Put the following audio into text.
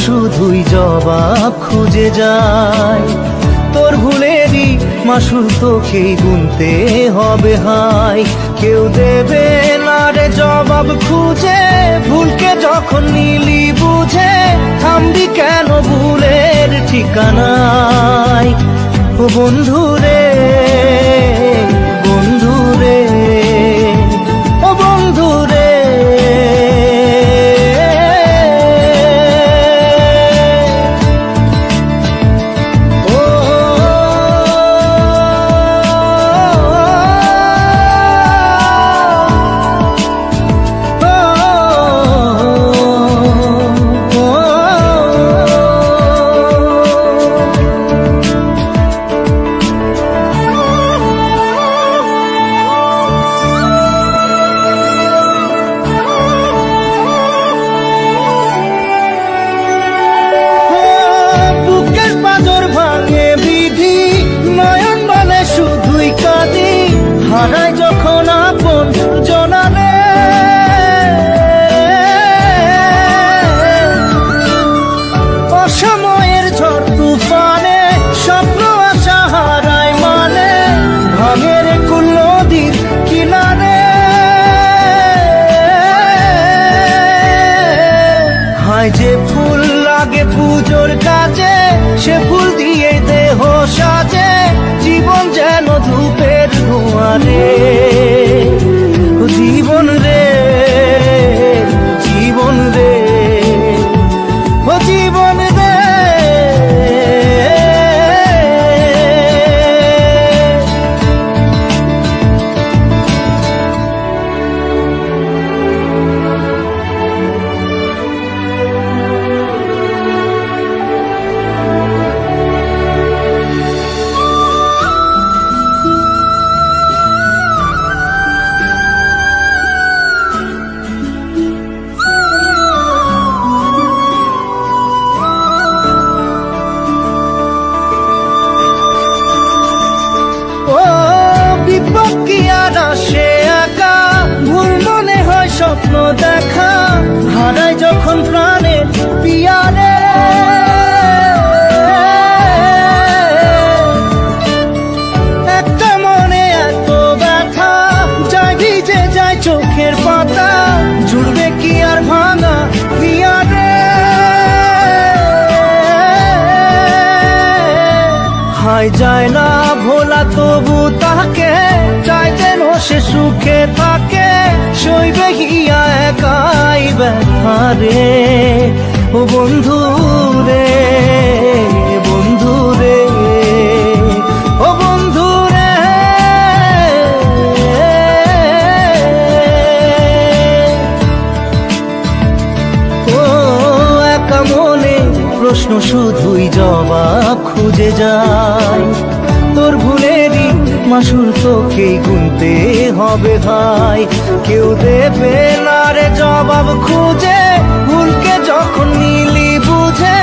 শুধুই জবাব খুঁজে যায়। তোর ভুলেরই মাসুল তোকেই গুনতে হবে হায়। কেউ দেবে না রে জবাব খুঁজে, ভুলকে যখন নিলি বুঝে থামবি কেন ভুলের ঠিকানায়। ও বন্ধু রে, বন্ধু রে, ও বন্ধু রে। হারাই যখন আপন জনারে, অসময়ের ঝড় তুফানে স্বপ্ন আশা হারাই মানে, ভাঙের কুল নদীর কিনারে। হায় যে ফুল লাগে পুজোর কাজে, সে ফুল দিয়ে দেহ সাজে, জীবন যেন ধূপের ধোঁয়ারে। ও জীবন রে, জীবন রে, ও জীবন রে। স্বপ্ন দেখা হারাই যখন প্রাণের পিয়ারে, একটা মনে এত ব্যথা যায় ভিজে যায় চোখের পাতা, জুড়বে কি আর ভাঙা পিয়ারে। হায় যায় না ভোলা তবু তাকে, চাই যেন সে সুখে থাকে, সইবে হিয়া একাই ব্যথা রে। ও বন্ধু রে, বন্ধু রে, ও বন্ধু রে। ও একা মনে প্রশ্ন শুধুই জবাব খুঁজে যায়। তোর ভুলেরই মাসুল তোকেই গুনতে হবে ভাই। কেউ দেবে না রে জবাব খুঁজে, ভুলকে যখন নিলি বুঝে